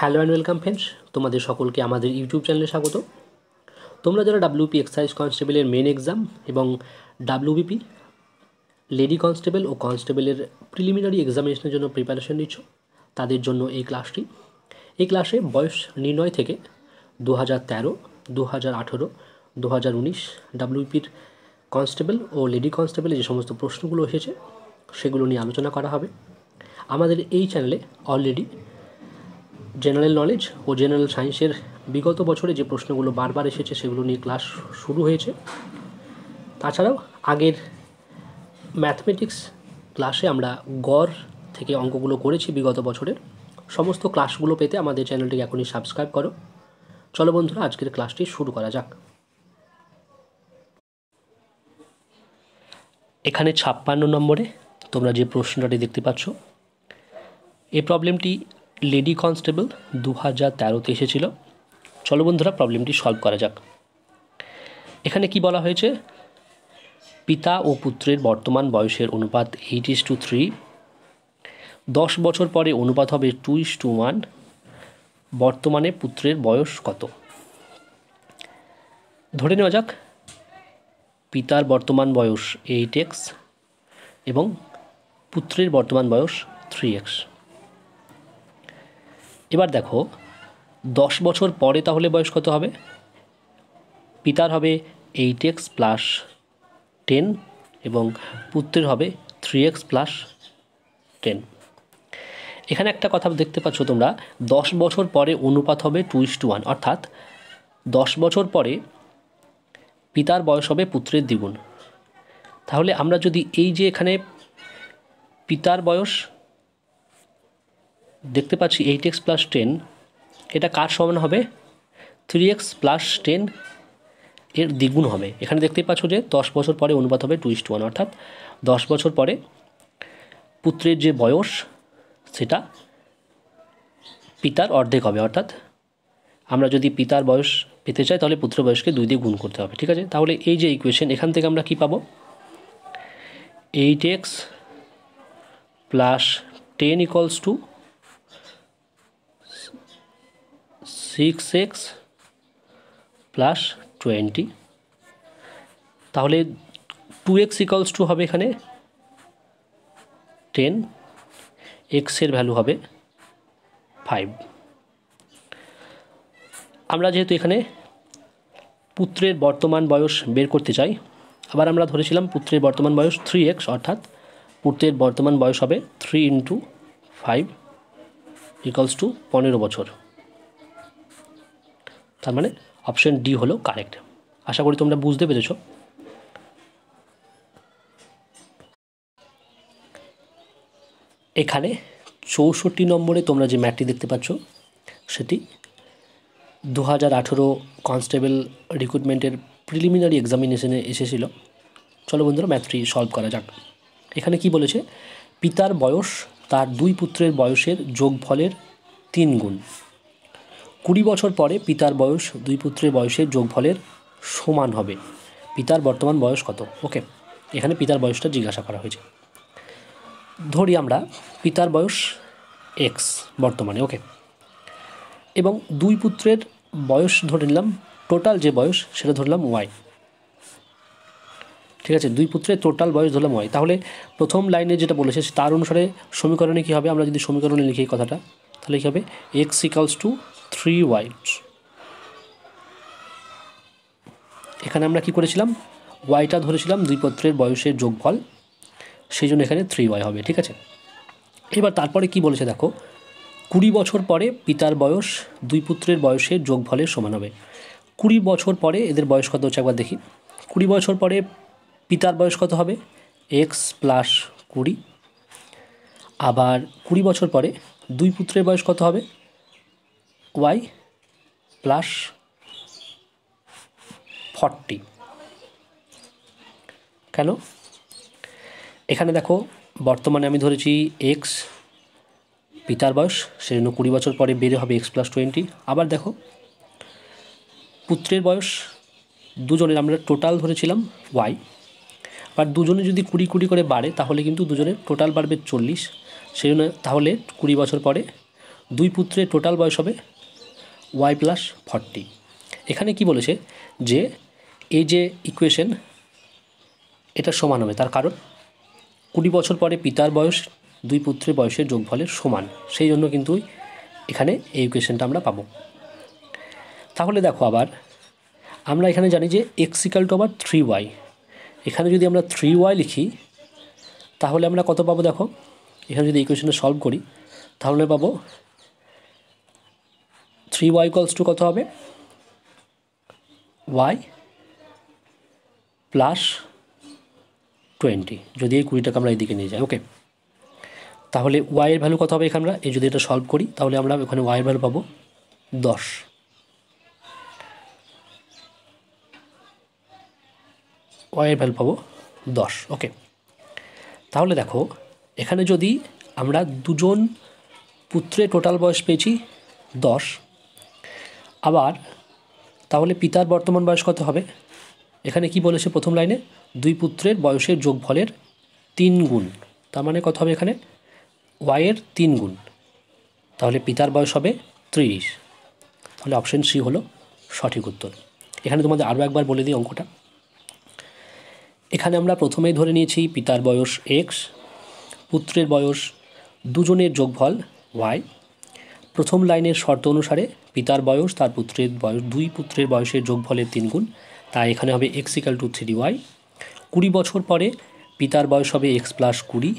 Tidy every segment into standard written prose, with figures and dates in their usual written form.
Hello and welcome friends, তোমাদের সকলকে আমাদের ইউটিউব চ্যানেলে স্বাগত। তোমরা যারা ডাব্লিউপি এক্সাইজ কনস্টেবলের মেন এক্সাম এবং ডাব্লিউবিপি লেডি কনস্টেবল ও কনস্টেবলের প্রিলিমিনারি এক্সামিনেশনের জন্য প্রিপারেশন নিচ্ছ, তাদের জন্য এই ক্লাসটি। এই ক্লাসে বয়স নির্ণয় থেকে 2013, 2018, 2019 ডাব্লিউপির কনস্টেবল ও লেডি কনস্টেবলের যে সমস্ত প্রশ্নগুলো এসেছে সেগুলো নিয়ে আলোচনা করা হবে। আমাদের এই চ্যানেলে অলরেডি জেনারেল নলেজ ও জেনারেল সায়েন্সের বিগত বছরে যে প্রশ্নগুলো বারবার এসেছে সেগুলো নিয়ে ক্লাস শুরু হয়েছে। তাছাড়াও আগের ম্যাথমেটিক্স ক্লাসে আমরা গড় থেকে অঙ্কগুলো করেছি বিগত বছরের। সমস্ত ক্লাসগুলো পেতে আমাদের চ্যানেলটিকে এখনই সাবস্ক্রাইব করো। চলো বন্ধুরা, আজকের ক্লাসটি শুরু করা যাক। এখানে 56 নম্বরে তোমরা যে প্রশ্নটি দেখতে পাচ্ছ, এই প্রবলেমটি লেডি কনস্টেবল 2013-তে এসেছিল। চলো বন্ধুরা, প্রবলেমটি সলভ করা যাক। এখানে কি বলা হয়েছে, পিতা ও পুত্রের বর্তমান বয়সের অনুপাত 8:3, 10 বছর পরে অনুপাত হবে 2:1, বর্তমানে পুত্রের বয়স কত? ধরে নেওয়া যাক পিতার বর্তমান বয়স 8x এবং পুত্রের বর্তমান বয়স 3x। এবার দেখো 10 বছর পরে তাহলে বয়স কত হবে? পিতার হবে 8x প্লাস 10 এবং পুত্রের হবে 3x প্লাস 10। এখানে একটা কথা দেখতে পাচ্ছ তোমরা, 10 বছর পরে অনুপাত হবে 2:1, অর্থাৎ 10 বছর পরে পিতার বয়স হবে পুত্রের দ্বিগুণ। তাহলে আমরা যদি এই যে এখানে পিতার বয়স দেখতে পাচ্ছি 8x প্লাস 10, এটা কার সমান হবে? 3x প্লাস 10 এর দ্বিগুণ হবে। এখানে দেখতেই পাচ্ছ যে 10 বছর পরে অনুপাত হবে 2:1, অর্থাৎ 10 বছর পরে পুত্রের যে বয়স সেটা পিতার অর্ধেক হবে। অর্থাৎ আমরা যদি পিতার বয়স পেতে চাই তাহলে পুত্রের বয়সকে 2 দিয়ে গুণ করতে হবে। ঠিক আছে, তাহলে এই যে ইকুয়েশন, এখান থেকে আমরা কি পাবো? 8x plus 10 equals to 6x plus 20। তাহলে 2x ইকুয়ালস টু হবে এখানে 10, x এর ভ্যালু হবে 5। আমরা যেহেতু এখানে পুত্রের বর্তমান বয়স বের করতে চাই, আবার আমরা ধরেছিলাম পুত্রের বর্তমান বয়স 3x, অর্থাৎ পুত্রের বর্তমান বয়স হবে 3 × 5 ইকুয়ালস টু 15 বছর। তার মানে অপশন ডি হলো কারেক্ট। আশা করি তোমরা বুঝতে পেরেছ। এখানে 64 নম্বরে তোমরা যে ম্যাথটি দেখতে পাচ্ছ সেটি 2018 কনস্টেবল রিক্রুটমেন্টের প্রিলিমিনারি এক্সামিনেশনে এসেছিল। চলো বন্ধুরা, ম্যাথটি সলভ করা যাক। এখানে কি বলেছে, পিতার বয়স তার 2 পুত্রের বয়সের যোগফলের 3 গুণ। 20 বছর পরে পিতার বয়স 2 পুত্রের বয়সের যোগফলের সমান হবে। পিতার বর্তমান বয়স কত? ওকে, এখানে পিতার বয়সটা জিজ্ঞাসা করা হয়েছে। ধরি আমরা পিতার বয়স x বর্তমানে, ওকে, এবং 2 পুত্রের বয়স ধরে নিলাম, টোটাল যে বয়স সেটা ধরলাম y। ঠিক আছে, 2 পুত্রের টোটাল বয়স ধরলাম y। তাহলে প্রথম লাইনে যেটা বলেছে তার অনুসারে সমীকরণে কী হবে? আমরা যদি সমীকরণে লিখি এই কথাটা, তাহলে কী হবে? x equals to 3y। এখানে আমরা কি করেছিলাম? ওয়াইটা ধরেছিলাম 2 পুত্রের বয়সের যোগফল, সেই জন্য এখানে 3y হবে। ঠিক আছে, এবার তারপরে কি বলেছে দেখো, 20 বছর পরে পিতার বয়স 2 পুত্রের বয়সের যোগফলের সমান হবে। 20 বছর পরে এদের বয়স কত হচ্ছে একবার দেখি। 20 বছর পরে পিতার বয়স কত হবে? x plus 20। আবার 20 বছর পরে 2 পুত্রের বয়স কত হবে? y plus 40। কেন? এখানে দেখো বর্তমানে আমি ধরেছি x পিতার বয়স, সেজন্য 20 বছর পরে বেড়ে হবে x প্লাস 20। আবার দেখো পুত্রের বয়স দুজনের আমরা টোটাল ধরেছিলাম y, বাট দুজনে যদি 20 করে বাড়ে তাহলে কিন্তু দুজনের টোটাল বাড়বে 40। সেই জন্য তাহলে 20 বছর পরে দুই পুত্রের টোটাল বয়স হবে ওয়াই প্লাস 40। এখানে কি বলেছে যে এই যে ইকুয়েশন এটা সমান হবে, তার কারণ 20 বছর পরে পিতার বয়স দুই পুত্রের বয়সের যোগফলের সমান, সেই জন্য কিন্তু এখানে এই ইকুয়েশনটা আমরা পাবো। তাহলে দেখো আবার আমরা এখানে জানি যে এক্স ইকাল টু আবার 3y, এখানে যদি আমরা 3y লিখি তাহলে আমরা কত পাবো দেখো, এখানে যদি ইকুয়েশনটা সলভ করি তাহলে পাবো 3y ইকুয়ালস টু কত হবে, y প্লাস 20, যদি এই 20টাকে আমরা এদিকে নিয়ে যাই। ওকে, তাহলে y এর ভ্যালু কত হবে এখানে আমরা এই যদি এটা সলভ করি তাহলে আমরা ওখানে y এর ভ্যালু পাবো 10, y এর ভ্যালু পাবো 10। ওকে, তাহলে দেখো এখানে যদি আমরা দুজন পুত্রের টোটাল বয়স পেয়েছি 10, আবার তাহলে পিতার বর্তমান বয়স কত হবে, এখানে কি বলেছে প্রথম লাইনে দুই পুত্রের বয়সের যোগফলের 3 গুণ, তার মানে কত হবে এখানে y এর 3 গুণ, তাহলে পিতার বয়স হবে 30। তাহলে অপশন সি হলো সঠিক উত্তর। এখানে তোমাদের আরও একবার বলে দিই অঙ্কটা। এখানে আমরা প্রথমেই ধরে নিয়েছি পিতার বয়স এক্স, পুত্রের বয়স দুজনের যোগফল ওয়াই। প্রথম লাইনের শর্ত অনুসারে পিতার বয়স তার পুত্রের বয়স দুই পুত্রের বয়সের যোগফলের 3 গুণ, তাই এখানে হবে এক্স ইকাল টু 3y। 20 বছর পরে পিতার বয়স হবে এক্স প্লাস 20,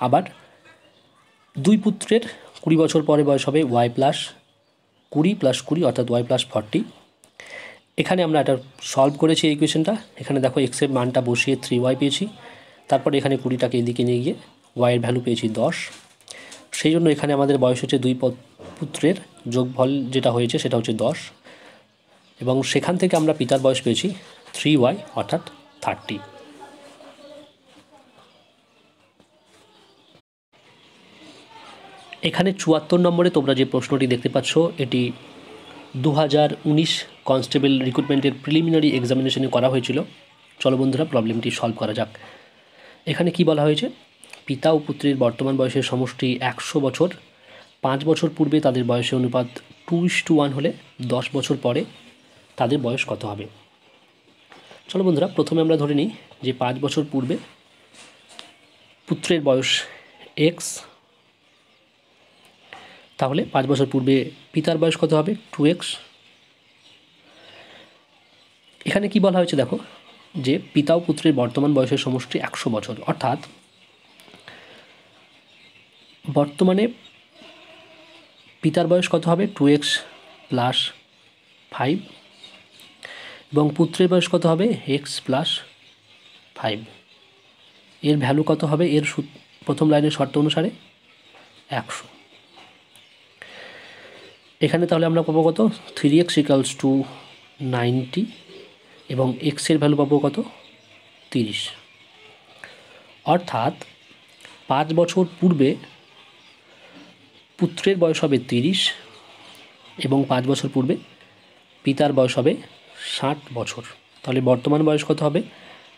আবার দুই পুত্রের 20 বছর পরে বয়স হবে ওয়াই প্লাস 20 প্লাস 20 অর্থাৎ ওয়াই প্লাস 40। এখানে আমরা এটা সলভ করেছি এই ইকুয়েশনটা, এখানে দেখো এক্সের মানটা বসিয়ে 3y পেয়েছি, তারপরে এখানে 20টাকে এদিকে নিয়ে গিয়ে ওয়াইয়ের ভ্যালু পেয়েছি 10, সেই জন্য এখানে আমাদের বয়স হচ্ছে দুই পুত্রের যোগফল যেটা হয়েছে সেটা হচ্ছে 10, এবং সেখান থেকে আমরা পিতার বয়স পেয়েছি 3y অর্থাৎ 30। এখানে 74 নম্বরে তোমরা যে প্রশ্নটি দেখতে পাচ্ছ এটি 2019 কনস্টেবল রিক্রুটমেন্টের প্রিলিমিনারি এক্সামিনেশনে করা হয়েছিল। চলো বন্ধুরা প্রবলেমটি সলভ করা যাক। এখানে কি বলা হয়েছে, পিতা ও পুত্রের বর্তমান বয়সের সমষ্টি 100 বছর, 5 বছর পূর্বে তাদের বয়সের অনুপাত 2:1 হলে 10 বছর পরে তাদের বয়স কত হবে। চলো বন্ধুরা প্রথমে আমরা ধরে নিই যে 5 বছর পূর্বে পুত্রের বয়স এক্স, তাহলে 5 বছর পূর্বে পিতার বয়স কত হবে 2x। এখানে কি বলা হয়েছে দেখো যে পিতা ও পুত্রের বর্তমান বয়সের সমষ্টি 100 বছর, অর্থাৎ বর্তমানে পিতার বয়স কত হবে 2x প্লাস 5 এবং পুত্রের বয়স কত হবে x প্লাস 5, এর ভ্যালু কত হবে এর প্রথম লাইনের শর্ত অনুসারে 100। এখানে তাহলে আমরা পাবো কত 3x ইকালস টু 90 এবং এক্সের ভ্যালু পাবো কত 30, অর্থাৎ 5 বছর পূর্বে পুত্রের বয়স হবে 30 এবং 5 বছর পূর্বে পিতার বয়স হবে 60 বছর। তাহলে বর্তমান বয়স কত হবে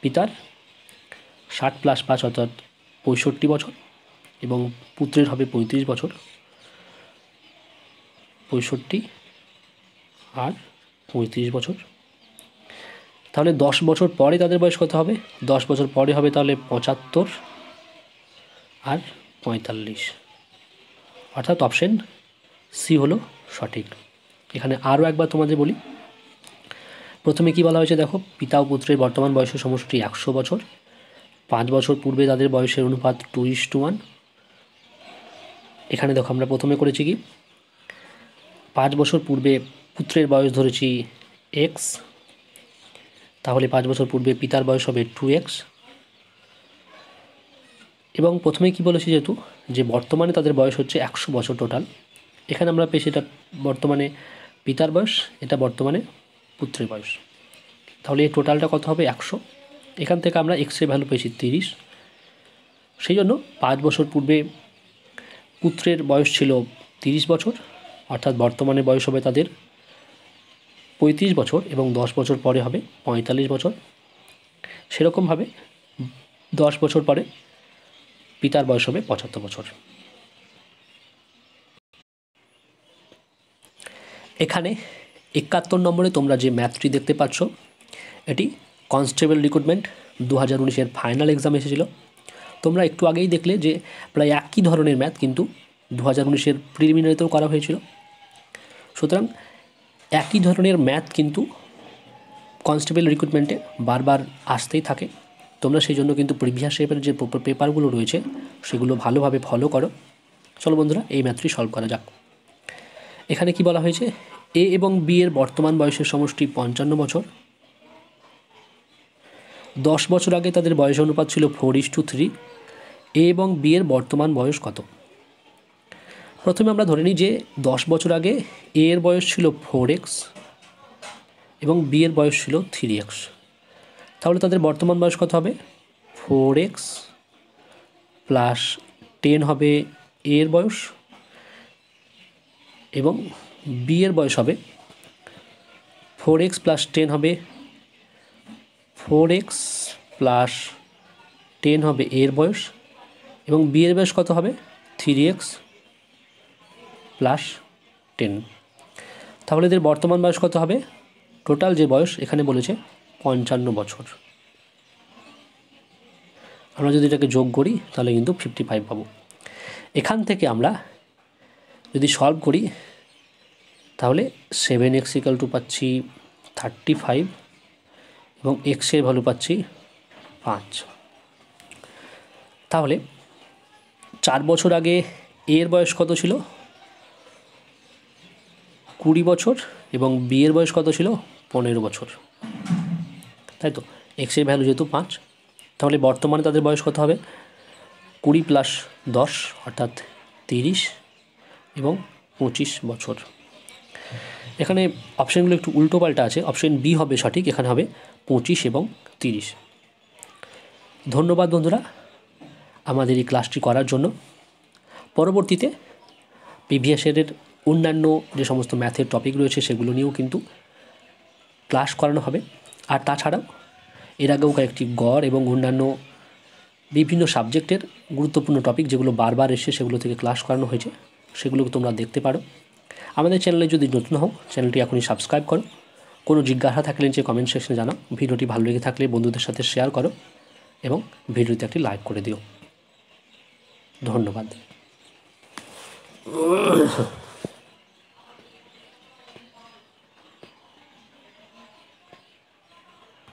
পিতার 60 প্লাস 5 অর্থাৎ 65 বছর এবং পুত্রের হবে 35 বছর, 65 আর 35 বছর। তাহলে 10 বছর পরে তাদের বয়স কত হবে 10 বছর পরে হবে তাহলে 75 আর 45, অর্থাৎ অপশন সি হলো সঠিক। এখানে আরও একবার তোমাদের বলি, প্রথমে কি বলা হয়েছে দেখো পিতা ও পুত্রের বর্তমান বয়সের সমষ্টি 100 বছর, 5 বছর পূর্বে তাদের বয়সের অনুপাত 2:1। এখানে দেখো আমরা প্রথমে করেছি কি 5 বছর পূর্বে পুত্রের বয়স ধরেছি এক্স, তাহলে 5 বছর পূর্বে পিতার বয়স হবে 2x, এবং প্রথমে কি বলেছি যেহেতু যে বর্তমানে তাদের বয়স হচ্ছে 100 বছর টোটাল, এখানে আমরা পেয়েছি এটা বর্তমানে পিতার বয়স, এটা বর্তমানে পুত্রের বয়স, তাহলে এই টোটালটা কত হবে 100। এখান থেকে আমরা এক্সের ভ্যালু পেয়েছি 30, সেই জন্য 5 বছর পূর্বে পুত্রের বয়স ছিল 30 বছর, অর্থাৎ বর্তমানে বয়স হবে তাদের 35 বছর এবং 10 বছর পরে হবে 45 বছর। সেরকমভাবে 10 বছর পরে পিতার বয়স হবে 75 বছর। এখানে 71 নম্বরে তোমরা যে ম্যাথটি দেখতে পাচ্ছ এটি কনস্টেবল রিক্রুটমেন্ট 2019-এর ফাইনাল এক্সাম এসেছিল। তোমরা একটু আগেই দেখলে যে প্রায় একই ধরনের ম্যাথ কিন্তু 2019-এর প্রিলিমিনারিতেও করা হয়েছিল। সুতরাং একই ধরনের ম্যাথ কিন্তু কনস্টেবল রিক্রুটমেন্টে বারবার আসতেই থাকে। তোমরা সেই জন্য কিন্তু প্রিভিয়াস পেপারের যে পেপারগুলো রয়েছে সেগুলো ভালোভাবে ফলো করো। চলো বন্ধুরা এই ম্যাথটি সলভ করা যাক। এখানে কি বলা হয়েছে, এ এবং বি এর বর্তমান বয়সের সমষ্টি 55 বছর। 10 বছর আগে তাদের বয়স অনুপাত ছিল 4:3। এ এবং বি এর বর্তমান বয়স কত? প্রথমে আমরা ধরে নিই যে 10 বছর আগে এ এর বয়স ছিল 4x এবং বি এর বয়স ছিল 3x। তাহলে তাদের বর্তমান বয়স কত হবে? 4x প্লাস 10 হবে এ এর বয়স এবং বি এর বয়স হবে 4x প্লাস 10 হবে 4x প্লাস 10 হবে এ এর বয়স এবং বি এর বয়স কত হবে? 3x plus 10। তাহলে এদের বর্তমান বয়স কত হবে? টোটাল যে বয়স এখানে বলেছে 55 বছর। আমরা যদি এটাকে যোগ করি তাহলে কিন্তু 55 পাবো। এখান থেকে আমরা যদি সলভ করি তাহলে 7x = পাচ্ছি 35 এবং x এর ভ্যালু পাচ্ছি 5। তাহলে 4 বছর আগে এ এর বয়স কত ছিল? 20 বছর এবং বি এর বয়স কত ছিল? 15 বছর, তাই তো। x এর ভ্যালু যেহেতু 5, তাহলে বর্তমানে তাদের বয়স কত হবে? 20 প্লাস 10 অর্থাৎ 30 এবং 25 বছর। এখানে অপশানগুলো একটু উল্টো পাল্টা আছে। অপশান বি হবে সঠিক, এখানে হবে 25 এবং 30। ধন্যবাদ বন্ধুরা আমাদের এই ক্লাসটি করার জন্য। পরবর্তীতে প্রিভিয়াস ইয়ারের অন্যান্য যে সমস্ত ম্যাথের টপিক রয়েছে সেগুলো নিয়েও কিন্তু ক্লাস করানো হবে। আর তাছাড়াও এর আগেও কয়েকটি গড় এবং অন্যান্য বিভিন্ন সাবজেক্টের গুরুত্বপূর্ণ টপিক যেগুলো বারবার এসে সেগুলো থেকে ক্লাস করানো হয়েছে সেগুলোকে তোমরা দেখতে পারো। আমাদের চ্যানেলে যদি নতুন হও চ্যানেলটি এখনই সাবস্ক্রাইব করো। কোনো জিজ্ঞাসা থাকলে নিচে কমেন্ট সেকশনে জানাও। ভিডিওটি ভালো লেগে থাকলে বন্ধুদের সাথে শেয়ার করো এবং ভিডিওতে একটি লাইক করে দিও। ধন্যবাদ।